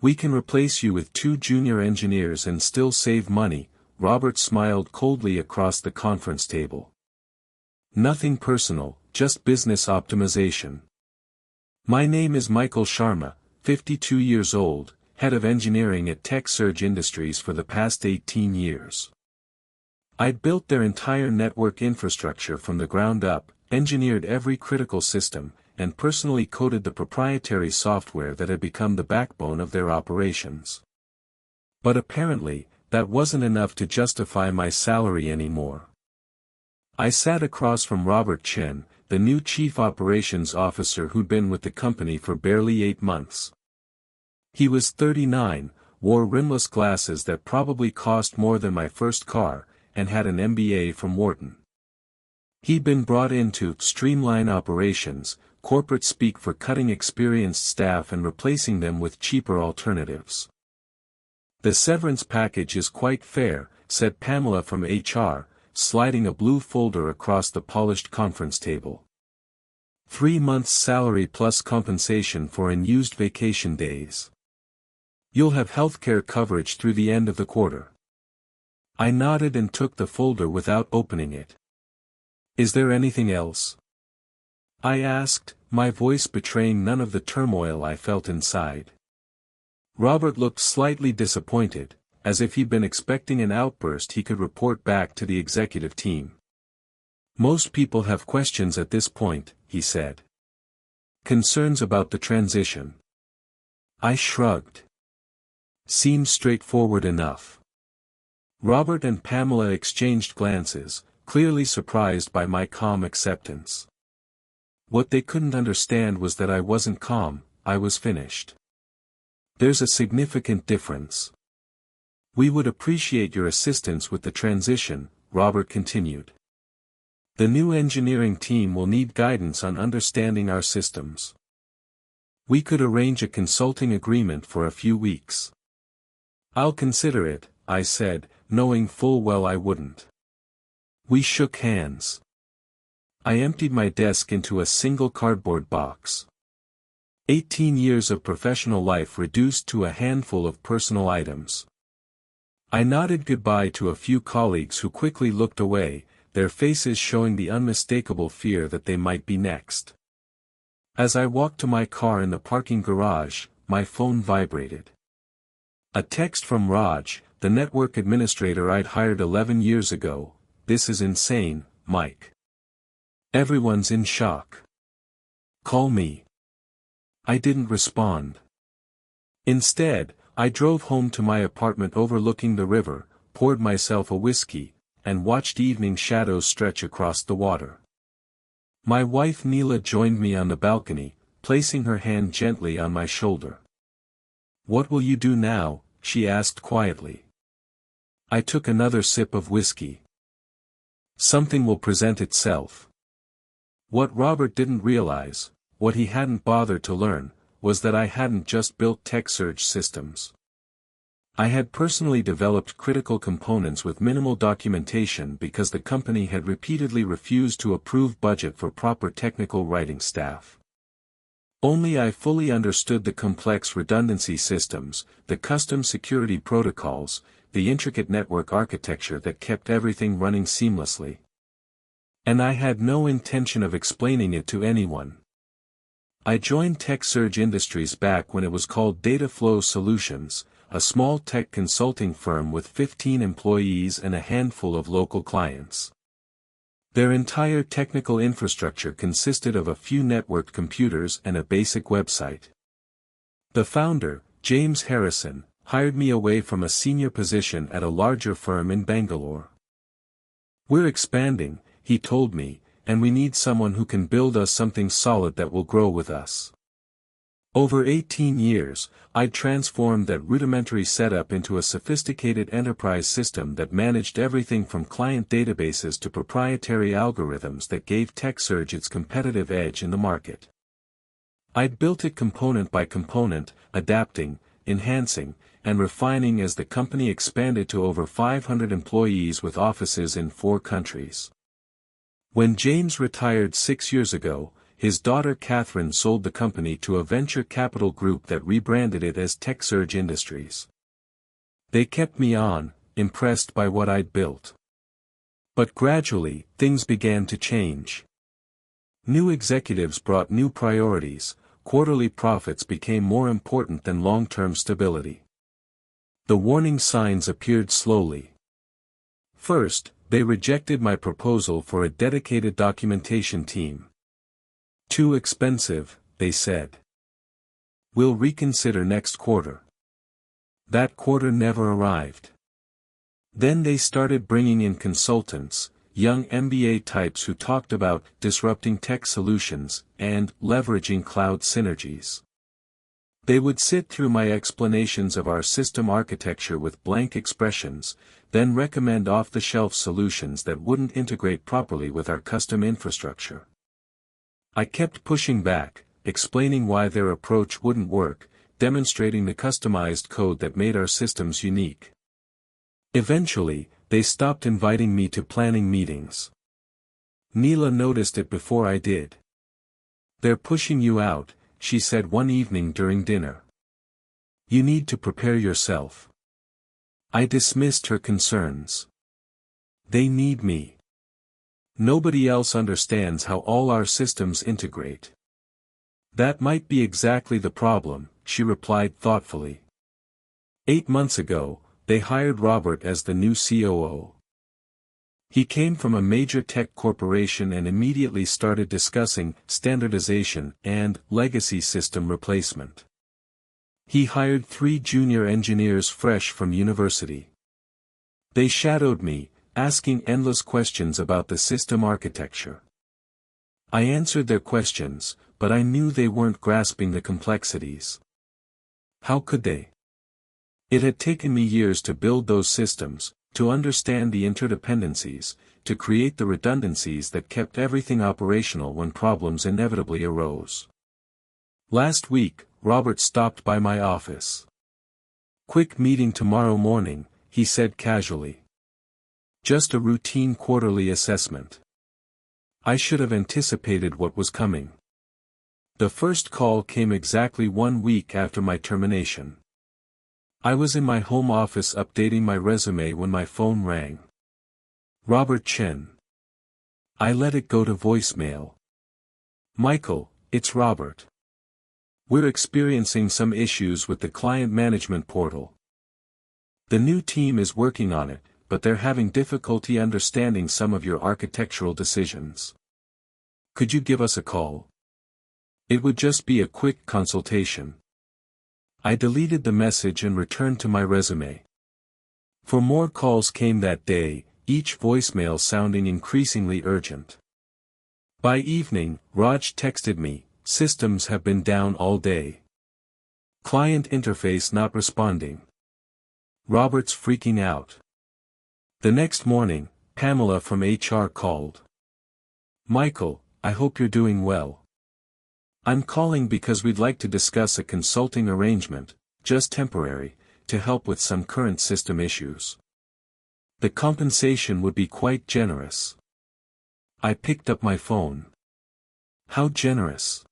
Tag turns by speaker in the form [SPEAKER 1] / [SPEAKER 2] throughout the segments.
[SPEAKER 1] We can replace you with 2 junior engineers and still save money. Robert smiled coldly across the conference table. Nothing personal, just business optimization. My name is Michael Sharma, 52 years old, head of engineering at TechSurge Industries for the past 18 years. I'd built their entire network infrastructure from the ground up, engineered every critical system, and personally coded the proprietary software that had become the backbone of their operations. But apparently, that wasn't enough to justify my salary anymore. I sat across from Robert Chen, the new chief operations officer who'd been with the company for barely 8 months. He was 39, wore rimless glasses that probably cost more than my first car, and had an MBA from Wharton. He'd been brought in to streamline operations, corporate speak for cutting experienced staff and replacing them with cheaper alternatives. The severance package is quite fair, said Pamela from HR, sliding a blue folder across the polished conference table. 3 months' salary plus compensation for unused vacation days. You'll have healthcare coverage through the end of the quarter. I nodded and took the folder without opening it. Is there anything else? I asked, my voice betraying none of the turmoil I felt inside. Robert looked slightly disappointed, as if he'd been expecting an outburst he could report back to the executive team. Most people have questions at this point, he said. Concerns about the transition. I shrugged. Seems straightforward enough. Robert and Pamela exchanged glances, clearly surprised by my calm acceptance. What they couldn't understand was that I wasn't calm, I was finished. There's a significant difference. We would appreciate your assistance with the transition, Robert continued. The new engineering team will need guidance on understanding our systems. We could arrange a consulting agreement for a few weeks. I'll consider it, I said, knowing full well I wouldn't. We shook hands. I emptied my desk into a single cardboard box. 18 years of professional life reduced to a handful of personal items. I nodded goodbye to a few colleagues who quickly looked away, their faces showing the unmistakable fear that they might be next. As I walked to my car in the parking garage, my phone vibrated. A text from Raj, the network administrator I'd hired 11 years ago. This is insane, Mike. Everyone's in shock. Call me. I didn't respond. Instead, I drove home to my apartment overlooking the river, poured myself a whiskey, and watched evening shadows stretch across the water. My wife Neela joined me on the balcony, placing her hand gently on my shoulder. What will you do now? She asked quietly. I took another sip of whiskey. Something will present itself. What Robert didn't realize, what he hadn't bothered to learn, was that I hadn't just built TechSurge systems. I had personally developed critical components with minimal documentation because the company had repeatedly refused to approve budget for proper technical writing staff. Only I fully understood the complex redundancy systems, the custom security protocols, the intricate network architecture that kept everything running seamlessly. And I had no intention of explaining it to anyone. I joined TechSurge Industries back when it was called Data Flow Solutions, a small tech consulting firm with 15 employees and a handful of local clients. Their entire technical infrastructure consisted of a few networked computers and a basic website. The founder, James Harrison, hired me away from a senior position at a larger firm in Bangalore. We're expanding, he told me, and we need someone who can build us something solid that will grow with us. Over 18 years, I'd transformed that rudimentary setup into a sophisticated enterprise system that managed everything from client databases to proprietary algorithms that gave TechSurge its competitive edge in the market. I'd built it component by component, adapting, enhancing, and refining as the company expanded to over 500 employees with offices in 4 countries. When James retired 6 years ago, his daughter Catherine sold the company to a venture capital group that rebranded it as TechSurge Industries. They kept me on, impressed by what I'd built. But gradually, things began to change. New executives brought new priorities, quarterly profits became more important than long-term stability. The warning signs appeared slowly. First, they rejected my proposal for a dedicated documentation team. Too expensive, they said. We'll reconsider next quarter. That quarter never arrived. Then they started bringing in consultants, young MBA types who talked about disrupting tech solutions and leveraging cloud synergies. They would sit through my explanations of our system architecture with blank expressions, then recommend off-the-shelf solutions that wouldn't integrate properly with our custom infrastructure. I kept pushing back, explaining why their approach wouldn't work, demonstrating the customized code that made our systems unique. Eventually, they stopped inviting me to planning meetings. Neela noticed it before I did. "They're pushing you out," she said one evening during dinner. "You need to prepare yourself." I dismissed her concerns. They need me. Nobody else understands how all our systems integrate. That might be exactly the problem, she replied thoughtfully. 8 months ago, they hired Robert as the new COO. He came from a major tech corporation and immediately started discussing standardization and legacy system replacement. He hired 3 junior engineers fresh from university. They shadowed me, asking endless questions about the system architecture. I answered their questions, but I knew they weren't grasping the complexities. How could they? It had taken me years to build those systems, to understand the interdependencies, to create the redundancies that kept everything operational when problems inevitably arose. Last week, Robert stopped by my office. "Quick meeting tomorrow morning," he said casually. "Just a routine quarterly assessment." I should have anticipated what was coming. The first call came exactly 1 week after my termination. I was in my home office updating my resume when my phone rang. Robert Chen. I let it go to voicemail. "Michael, it's Robert. We're experiencing some issues with the client management portal. The new team is working on it, but they're having difficulty understanding some of your architectural decisions. Could you give us a call? It would just be a quick consultation." I deleted the message and returned to my resume. 4 more calls came that day, each voicemail sounding increasingly urgent. By evening, Raj texted me, "Systems have been down all day. Client interface not responding. Robert's freaking out." The next morning, Pamela from HR called. "Michael, I hope you're doing well. I'm calling because we'd like to discuss a consulting arrangement, just temporary, to help with some current system issues. The compensation would be quite generous." I picked up my phone. "How generous?"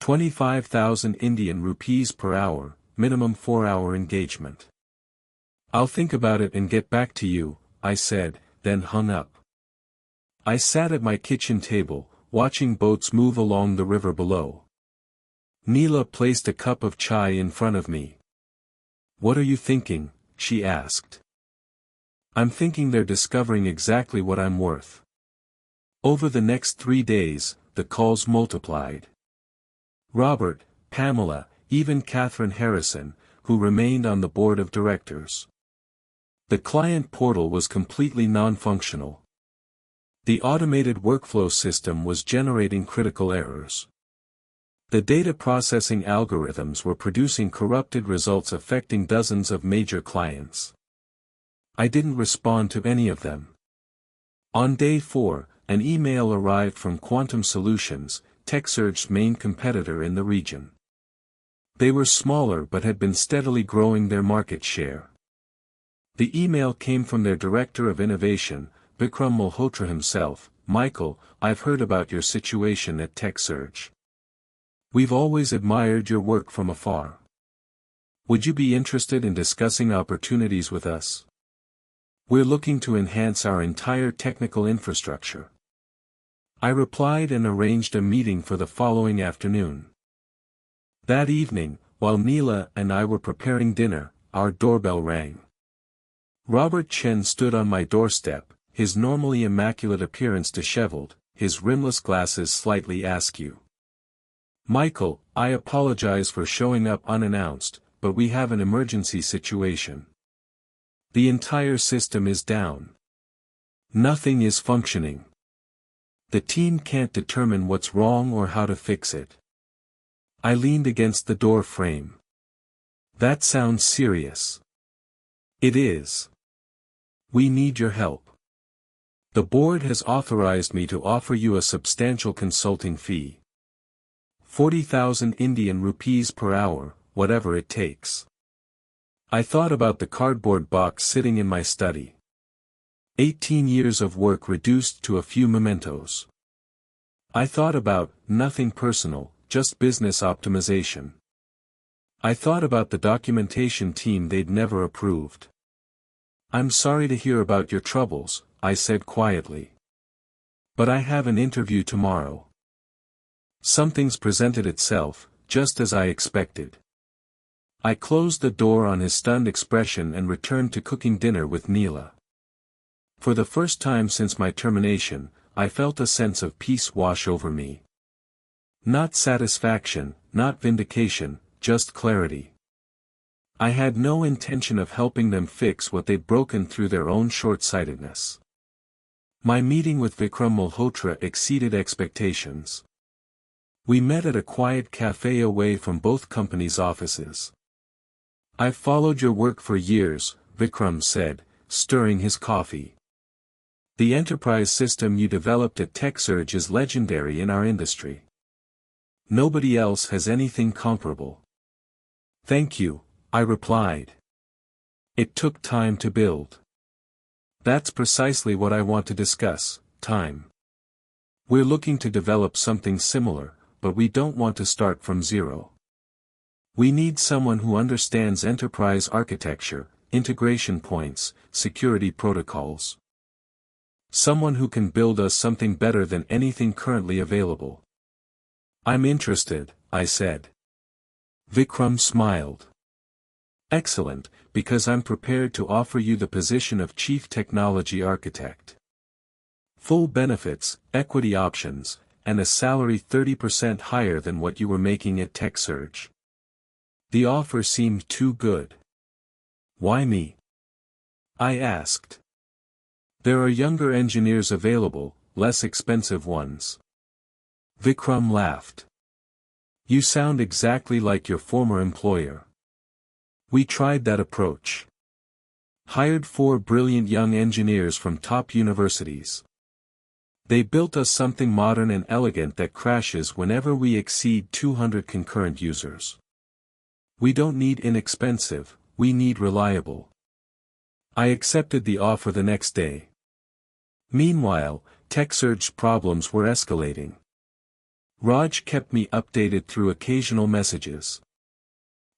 [SPEAKER 1] 25,000 Indian rupees per hour, minimum 4-hour engagement. "I'll think about it and get back to you," I said, then hung up. I sat at my kitchen table, watching boats move along the river below. Neela placed a cup of chai in front of me. "What are you thinking?" she asked. "I'm thinking they're discovering exactly what I'm worth." Over the next 3 days, the calls multiplied. Robert, Pamela, even Catherine Harrison, who remained on the board of directors. The client portal was completely non-functional. The automated workflow system was generating critical errors. The data processing algorithms were producing corrupted results affecting dozens of major clients. I didn't respond to any of them. On day 4, an email arrived from Quantum Solutions, TechSurge's main competitor in the region. They were smaller but had been steadily growing their market share. The email came from their Director of Innovation, Vikram Malhotra himself, Michael, I've heard about your situation at TechSurge. We've always admired your work from afar. Would you be interested in discussing opportunities with us? We're looking to enhance our entire technical infrastructure. I replied and arranged a meeting for the following afternoon. That evening, while Neela and I were preparing dinner, our doorbell rang. Robert Chen stood on my doorstep, his normally immaculate appearance disheveled, his rimless glasses slightly askew. Michael, I apologize for showing up unannounced, but we have an emergency situation. The entire system is down. Nothing is functioning. The team can't determine what's wrong or how to fix it. I leaned against the door frame. That sounds serious. It is. We need your help. The board has authorized me to offer you a substantial consulting fee. 40,000 Indian rupees per hour, whatever it takes. I thought about the cardboard box sitting in my study. 18 years of work reduced to a few mementos. I thought about, nothing personal, just business optimization. I thought about the documentation team they'd never approved. I'm sorry to hear about your troubles, I said quietly. But I have an interview tomorrow. Something's presented itself, just as I expected. I closed the door on his stunned expression and returned to cooking dinner with Neela. For the first time since my termination, I felt a sense of peace wash over me. Not satisfaction, not vindication, just clarity. I had no intention of helping them fix what they'd broken through their own short-sightedness. My meeting with Vikram Malhotra exceeded expectations. We met at a quiet cafe away from both companies' offices. I've followed your work for years, Vikram said, stirring his coffee. The enterprise system you developed at TechSurge is legendary in our industry. Nobody else has anything comparable. Thank you, I replied. It took time to build. That's precisely what I want to discuss, time. We're looking to develop something similar, but we don't want to start from zero. We need someone who understands enterprise architecture, integration points, security protocols. Someone who can build us something better than anything currently available. I'm interested, I said. Vikram smiled. Excellent, because I'm prepared to offer you the position of Chief Technology Architect. Full benefits, equity options, and a salary 30% higher than what you were making at TechSurge. The offer seemed too good. Why me? I asked. There are younger engineers available, less expensive ones. Vikram laughed. You sound exactly like your former employer. We tried that approach. Hired 4 brilliant young engineers from top universities. They built us something modern and elegant that crashes whenever we exceed 200 concurrent users. We don't need inexpensive, we need reliable. I accepted the offer the next day. Meanwhile, TechSurge's problems were escalating. Raj kept me updated through occasional messages.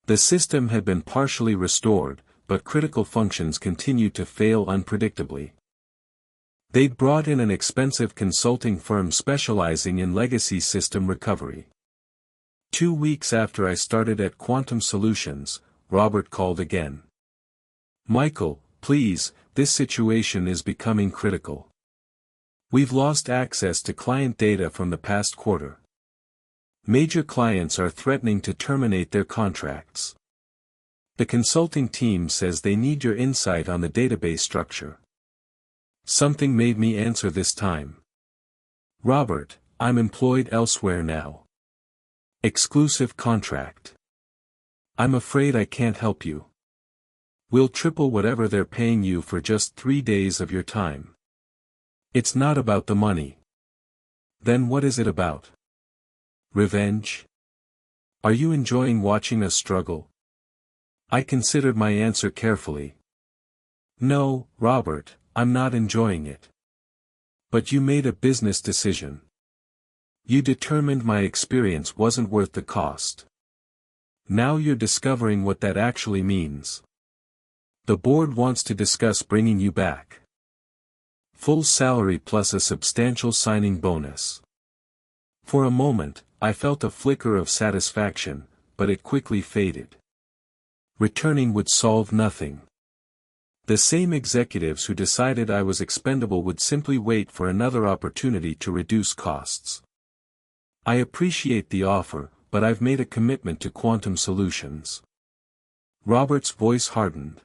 [SPEAKER 1] The system had been partially restored, but critical functions continued to fail unpredictably. They'd brought in an expensive consulting firm specializing in legacy system recovery. 2 weeks after I started at Quantum Solutions, Robert called again. Michael, please, this situation is becoming critical. We've lost access to client data from the past quarter. Major clients are threatening to terminate their contracts. The consulting team says they need your insight on the database structure. Something made me answer this time. Robert, I'm employed elsewhere now. Exclusive contract. I'm afraid I can't help you. We'll triple whatever they're paying you for just 3 days of your time. It's not about the money. Then what is it about? Revenge? Are you enjoying watching us struggle? I considered my answer carefully. No, Robert, I'm not enjoying it. But you made a business decision. You determined my experience wasn't worth the cost. Now you're discovering what that actually means. The board wants to discuss bringing you back. Full salary plus a substantial signing bonus. For a moment, I felt a flicker of satisfaction, but it quickly faded. Returning would solve nothing. The same executives who decided I was expendable would simply wait for another opportunity to reduce costs. I appreciate the offer, but I've made a commitment to Quantum Solutions. Robert's voice hardened.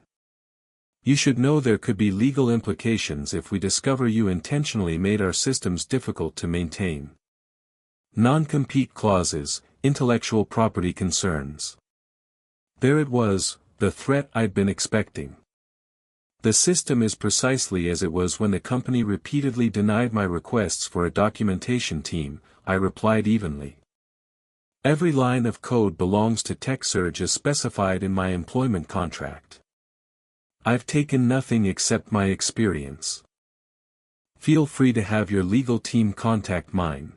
[SPEAKER 1] You should know there could be legal implications if we discover you intentionally made our systems difficult to maintain. Non-compete clauses, intellectual property concerns. There it was, the threat I'd been expecting. The system is precisely as it was when the company repeatedly denied my requests for a documentation team, I replied evenly. Every line of code belongs to TechSurge as specified in my employment contract. I've taken nothing except my experience. Feel free to have your legal team contact mine.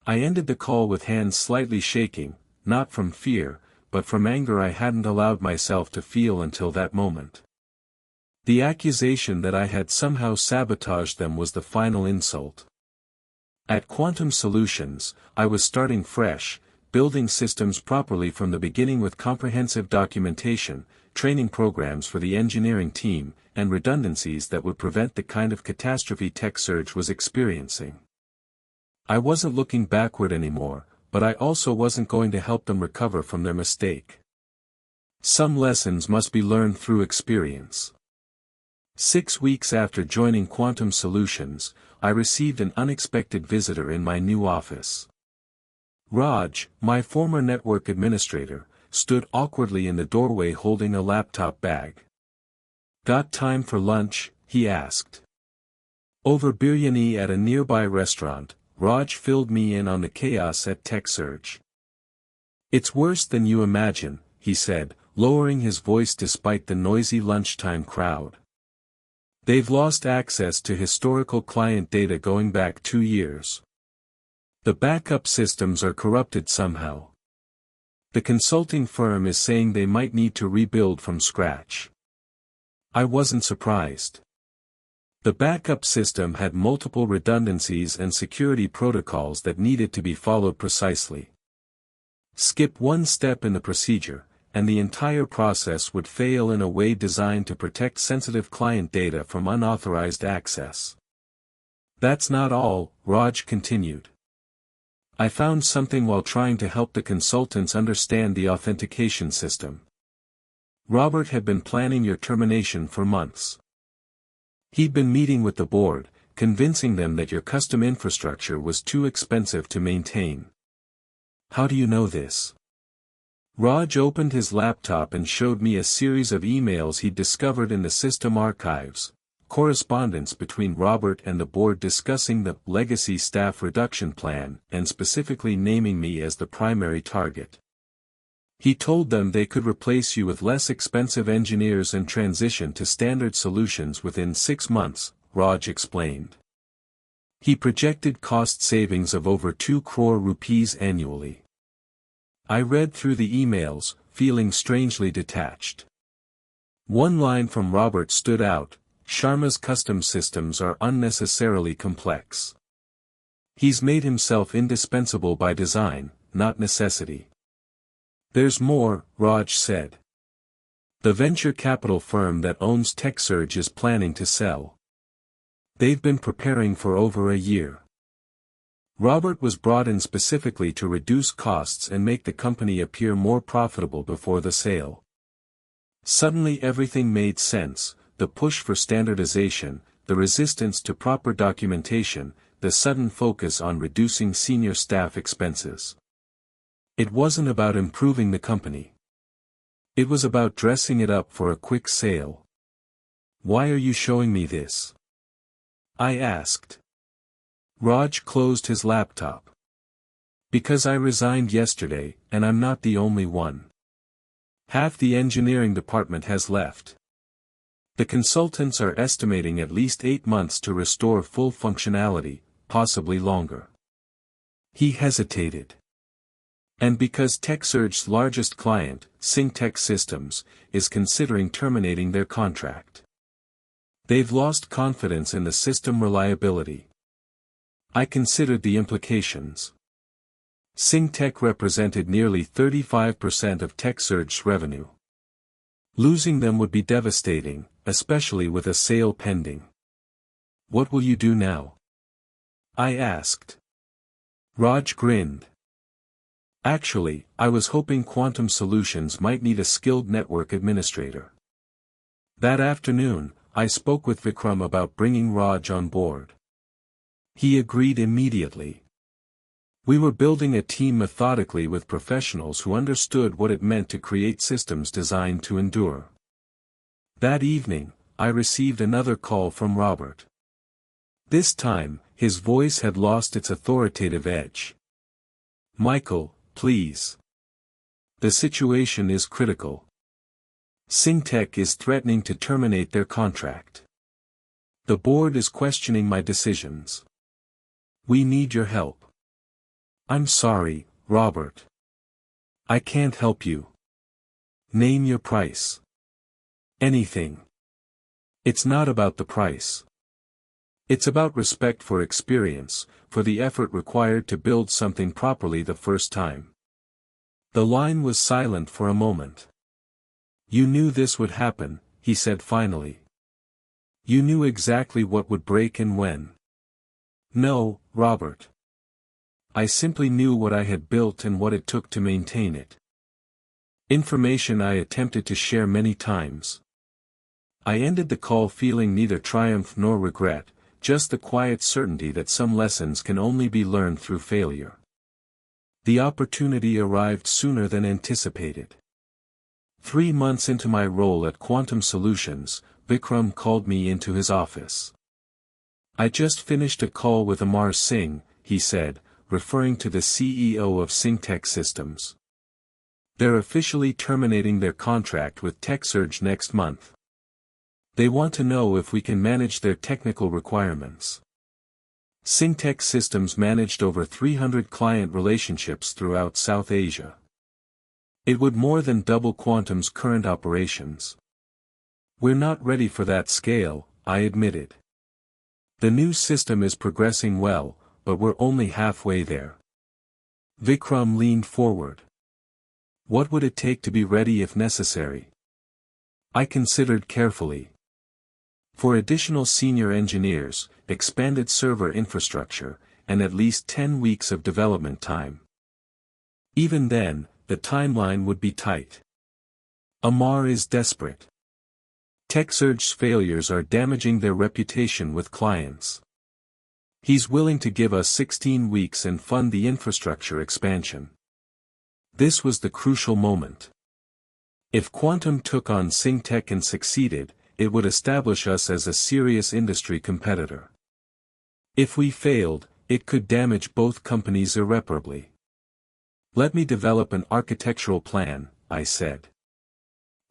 [SPEAKER 1] I ended the call with hands slightly shaking, not from fear, but from anger I hadn't allowed myself to feel until that moment. The accusation that I had somehow sabotaged them was the final insult. At Quantum Solutions, I was starting fresh, building systems properly from the beginning with comprehensive documentation, training programs for the engineering team, and redundancies that would prevent the kind of catastrophe TechSurge was experiencing. I wasn't looking backward anymore, but I also wasn't going to help them recover from their mistake. Some lessons must be learned through experience. 6 weeks after joining Quantum Solutions, I received an unexpected visitor in my new office. Raj, my former network administrator, stood awkwardly in the doorway holding a laptop bag. "Got time for lunch?" he asked. Over biryani at a nearby restaurant, Raj filled me in on the chaos at TechSurge. "It's worse than you imagine," he said, lowering his voice despite the noisy lunchtime crowd. "They've lost access to historical client data going back 2 years. The backup systems are corrupted somehow. The consulting firm is saying they might need to rebuild from scratch." I wasn't surprised. The backup system had multiple redundancies and security protocols that needed to be followed precisely. Skip one step in the procedure, and the entire process would fail in a way designed to protect sensitive client data from unauthorized access. "That's not all," Raj continued. "I found something while trying to help the consultants understand the authentication system. Robert had been planning your termination for months. He'd been meeting with the board, convincing them that your custom infrastructure was too expensive to maintain." "How do you know this?" Raj opened his laptop and showed me a series of emails he'd discovered in the system archives, correspondence between Robert and the board discussing the legacy staff reduction plan and specifically naming me as the primary target. He told them they could replace you with less expensive engineers and transition to standard solutions within 6 months, Raj explained. He projected cost savings of over 2 crore rupees annually. I read through the emails, feeling strangely detached. One line from Robert stood out: "Sharma's custom systems are unnecessarily complex. He's made himself indispensable by design, not necessity." "There's more," Raj said. "The venture capital firm that owns TechSurge is planning to sell. They've been preparing for over a year. Robert was brought in specifically to reduce costs and make the company appear more profitable before the sale." Suddenly everything made sense: the push for standardization, the resistance to proper documentation, the sudden focus on reducing senior staff expenses. It wasn't about improving the company. It was about dressing it up for a quick sale. "Why are you showing me this?" I asked. Raj closed his laptop. "Because I resigned yesterday, and I'm not the only one. Half the engineering department has left. The consultants are estimating at least 8 months to restore full functionality, possibly longer. He hesitated. And because TechSurge's largest client, SyncTech Systems, is considering terminating their contract. They've lost confidence in the system reliability. I considered the implications. SyncTech represented nearly 35% of TechSurge's revenue. Losing them would be devastating, especially with a sale pending. What will you do now? I asked. Raj grinned. Actually, I was hoping Quantum Solutions might need a skilled network administrator. That afternoon, I spoke with Vikram about bringing Raj on board. He agreed immediately. We were building a team methodically with professionals who understood what it meant to create systems designed to endure. That evening, I received another call from Robert. This time, his voice had lost its authoritative edge. Michael, please. The situation is critical. SyncTech is threatening to terminate their contract. The board is questioning my decisions. We need your help. I'm sorry, Robert. I can't help you. Name your price. Anything. It's not about the price. It's about respect for experience, for the effort required to build something properly the first time. The line was silent for a moment. You knew this would happen, he said finally. You knew exactly what would break and when. No, Robert. I simply knew what I had built and what it took to maintain it. Information I attempted to share many times. I ended the call feeling neither triumph nor regret, just the quiet certainty that some lessons can only be learned through failure. The opportunity arrived sooner than anticipated. 3 months into my role at Quantum Solutions, Vikram called me into his office. I just finished a call with Amar Singh, he said, referring to the CEO of SyncTech Systems. They're officially terminating their contract with TechSurge next month. They want to know if we can manage their technical requirements. SyncTech Systems managed over 300 client relationships throughout South Asia. It would more than double Quantum's current operations. We're not ready for that scale, I admitted. The new system is progressing well, but we're only halfway there. Vikram leaned forward. What would it take to be ready if necessary? I considered carefully. For additional senior engineers, expanded server infrastructure, and at least 10 weeks of development time. Even then, the timeline would be tight. Amar is desperate. TechSurge's failures are damaging their reputation with clients. He's willing to give us 16 weeks and fund the infrastructure expansion. This was the crucial moment. If Quantum took on SyncTech and succeeded, it would establish us as a serious industry competitor. If we failed, it could damage both companies irreparably. Let me develop an architectural plan, I said.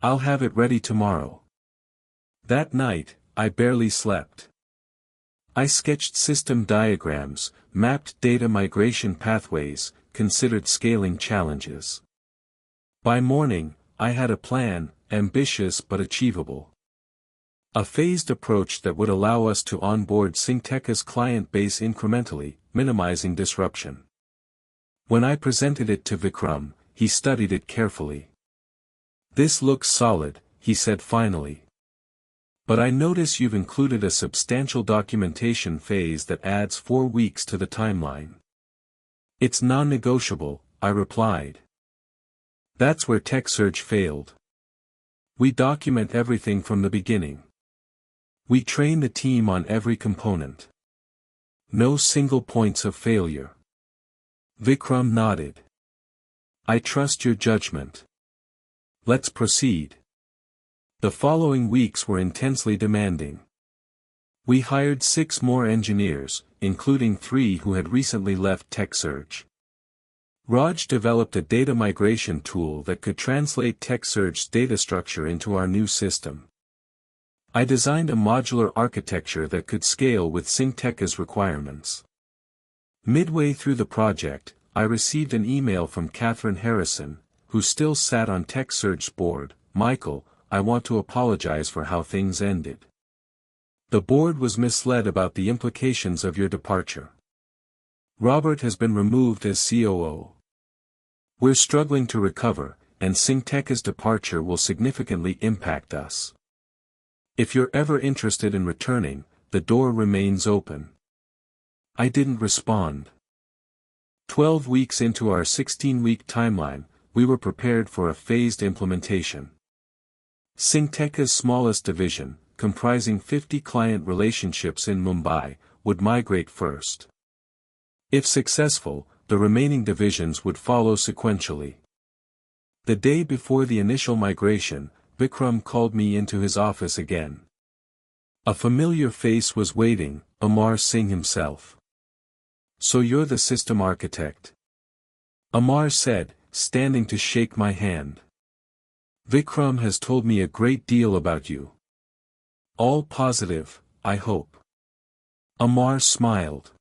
[SPEAKER 1] I'll have it ready tomorrow. That night, I barely slept. I sketched system diagrams, mapped data migration pathways, considered scaling challenges. By morning, I had a plan, ambitious but achievable. A phased approach that would allow us to onboard SyncTech's client base incrementally, minimizing disruption. When I presented it to Vikram, he studied it carefully. This looks solid, he said finally. But I notice you've included a substantial documentation phase that adds 4 weeks to the timeline. It's non-negotiable, I replied. That's where TechSurge failed. We document everything from the beginning. We train the team on every component. No single points of failure. Vikram nodded. I trust your judgment. Let's proceed. The following weeks were intensely demanding. We hired 6 more engineers, including 3 who had recently left TechSurge. Raj developed a data migration tool that could translate TechSurge's data structure into our new system. I designed a modular architecture that could scale with Syngtech's requirements. Midway through the project, I received an email from Catherine Harrison, who still sat on TechSurge's board. "Michael, I want to apologize for how things ended. The board was misled about the implications of your departure. Robert has been removed as COO. We're struggling to recover, and Syngtech's departure will significantly impact us. If you're ever interested in returning, the door remains open." I didn't respond. 12 weeks into our 16-week timeline, we were prepared for a phased implementation. Syngtech's smallest division, comprising 50 client relationships in Mumbai, would migrate first. If successful, the remaining divisions would follow sequentially. The day before the initial migration, Vikram called me into his office again. A familiar face was waiting, Amar Singh himself. "So you're the system architect?" Amar said, standing to shake my hand. "Vikram has told me a great deal about you." "All positive, I hope." Amar smiled.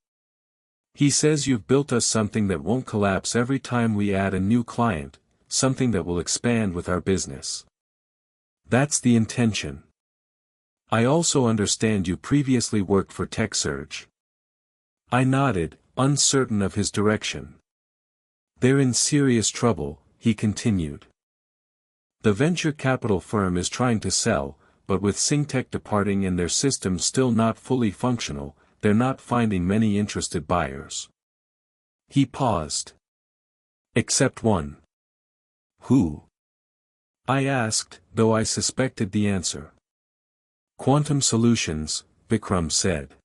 [SPEAKER 1] "He says you've built us something that won't collapse every time we add a new client, something that will expand with our business." "That's the intention." "I also understand you previously worked for TechSurge." I nodded, uncertain of his direction. "They're in serious trouble," he continued. "The venture capital firm is trying to sell, but with Syngtech departing and their systems still not fully functional, they're not finding many interested buyers." He paused. "Except one." "Who?" I asked, though I suspected the answer. "Quantum Solutions," Vikram said.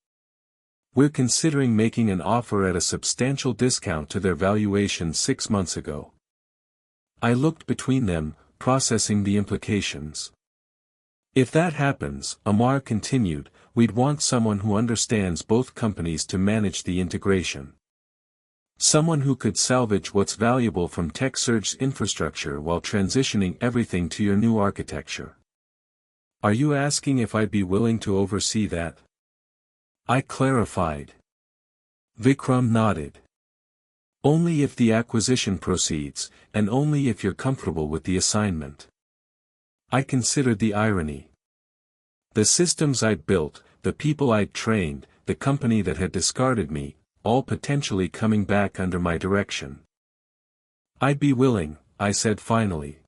[SPEAKER 1] "We're considering making an offer at a substantial discount to their valuation 6 months ago." I looked between them, processing the implications. "If that happens," Amar continued, "we'd want someone who understands both companies to manage the integration. Someone who could salvage what's valuable from TechSurge's infrastructure while transitioning everything to your new architecture." "Are you asking if I'd be willing to oversee that?" I clarified. Vikram nodded. "Only if the acquisition proceeds, and only if you're comfortable with the assignment." I considered the irony. The systems I'd built, the people I'd trained, the company that had discarded me, all potentially coming back under my direction. "I'd be willing," I said finally.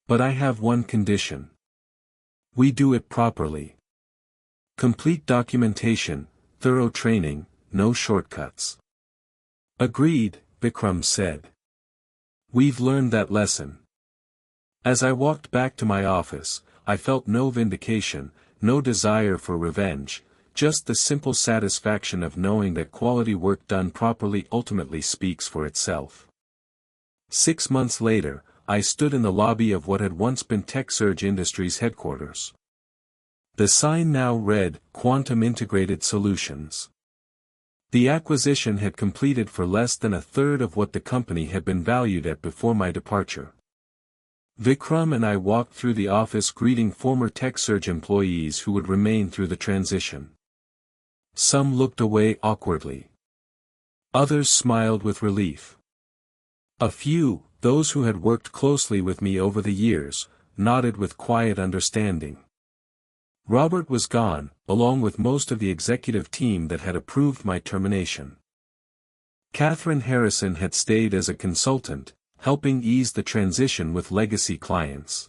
[SPEAKER 1] "But I have one condition. We do it properly. Complete documentation, thorough training, no shortcuts." "Agreed," Vikram said. "We've learned that lesson." As I walked back to my office, I felt no vindication, no desire for revenge, just the simple satisfaction of knowing that quality work done properly ultimately speaks for itself. 6 months later, I stood in the lobby of what had once been TechSurge Industries headquarters. The sign now read, "Quantum Integrated Solutions." The acquisition had completed for less than a third of what the company had been valued at before my departure. Vikram and I walked through the office greeting former TechSurge employees who would remain through the transition. Some looked away awkwardly. Others smiled with relief. A few, those who had worked closely with me over the years, nodded with quiet understanding. Robert was gone, along with most of the executive team that had approved my termination. Catherine Harrison had stayed as a consultant, helping ease the transition with legacy clients.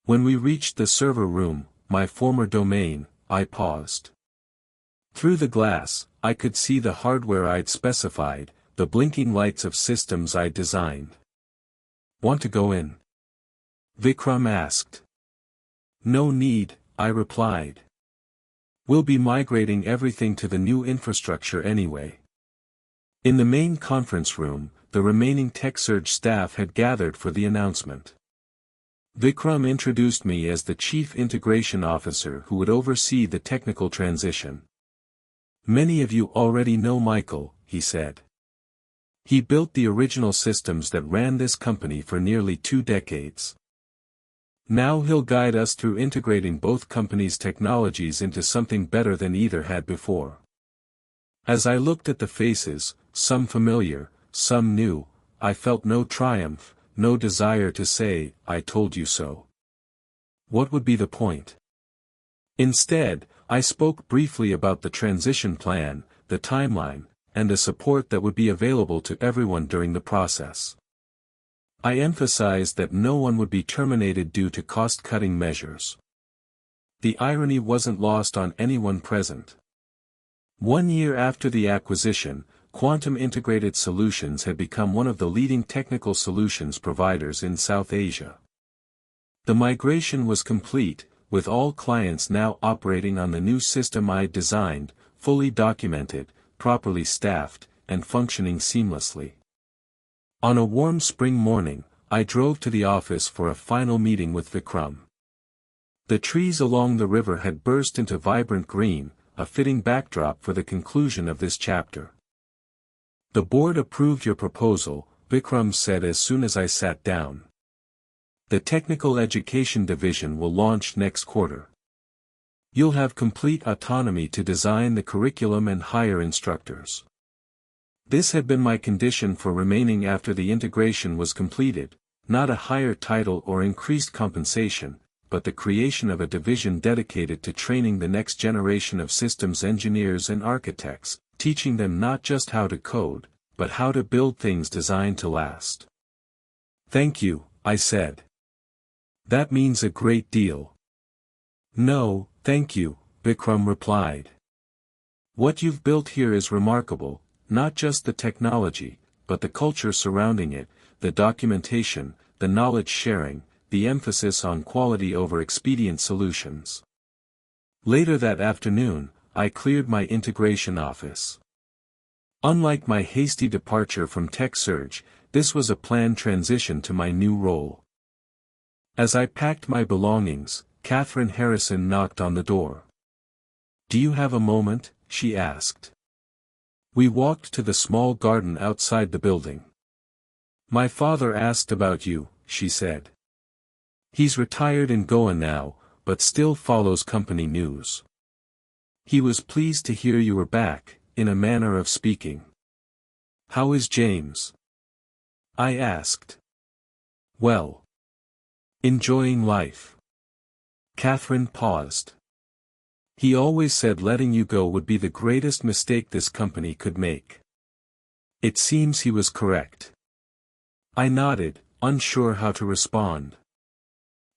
[SPEAKER 1] When we reached the server room, my former domain, I paused. Through the glass, I could see the hardware I'd specified, the blinking lights of systems I'd designed. "Want to go in?" Vikram asked. "No need," I replied. "We'll be migrating everything to the new infrastructure anyway." In the main conference room, the remaining TechSurge staff had gathered for the announcement. Vikram introduced me as the Chief Integration Officer who would oversee the technical transition. "Many of you already know Michael," he said. "He built the original systems that ran this company for nearly 2 decades. Now he'll guide us through integrating both companies' technologies into something better than either had before. As I looked at the faces, some familiar, some new, I felt no triumph, no desire to say, "I told you so." What would be the point? Instead, I spoke briefly about the transition plan, the timeline, and the support that would be available to everyone during the process. I emphasized that no one would be terminated due to cost-cutting measures. The irony wasn't lost on anyone present. 1 year after the acquisition, Quantum Integrated Solutions had become one of the leading technical solutions providers in South Asia. The migration was complete, with all clients now operating on the new system I designed, fully documented, properly staffed, and functioning seamlessly. On a warm spring morning, I drove to the office for a final meeting with Vikram. The trees along the river had burst into vibrant green, a fitting backdrop for the conclusion of this chapter. "The board approved your proposal," Vikram said as soon as I sat down. "The technical education division will launch next quarter. You'll have complete autonomy to design the curriculum and hire instructors." This had been my condition for remaining after the integration was completed, not a higher title or increased compensation, but the creation of a division dedicated to training the next generation of systems engineers and architects, teaching them not just how to code, but how to build things designed to last. "Thank you," I said. "That means a great deal." "No, thank you," Vikram replied. "What you've built here is remarkable, not just the technology, but the culture surrounding it, the documentation, the knowledge sharing, the emphasis on quality over expedient solutions." Later that afternoon, I cleared my integration office. Unlike my hasty departure from TechSurge, this was a planned transition to my new role. As I packed my belongings, Catherine Harrison knocked on the door. "Do you have a moment?" she asked. We walked to the small garden outside the building. "My father asked about you," she said. "He's retired in Goa now, but still follows company news. He was pleased to hear you were back, in a manner of speaking." "How is James?" I asked. "Well. Enjoying life." Catherine paused. "He always said letting you go would be the greatest mistake this company could make. It seems he was correct." I nodded, unsure how to respond.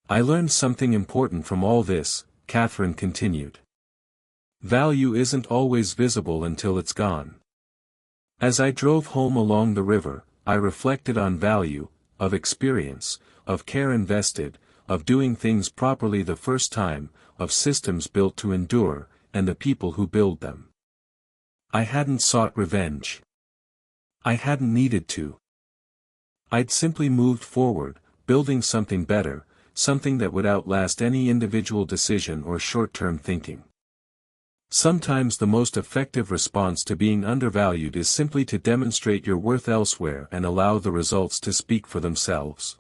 [SPEAKER 1] "I learned something important from all this," Catherine continued. "Value isn't always visible until it's gone." As I drove home along the river, I reflected on value, of experience, of care invested, of doing things properly the first time, of systems built to endure, and the people who build them. I hadn't sought revenge. I hadn't needed to. I'd simply moved forward, building something better, something that would outlast any individual decision or short-term thinking. Sometimes the most effective response to being undervalued is simply to demonstrate your worth elsewhere and allow the results to speak for themselves.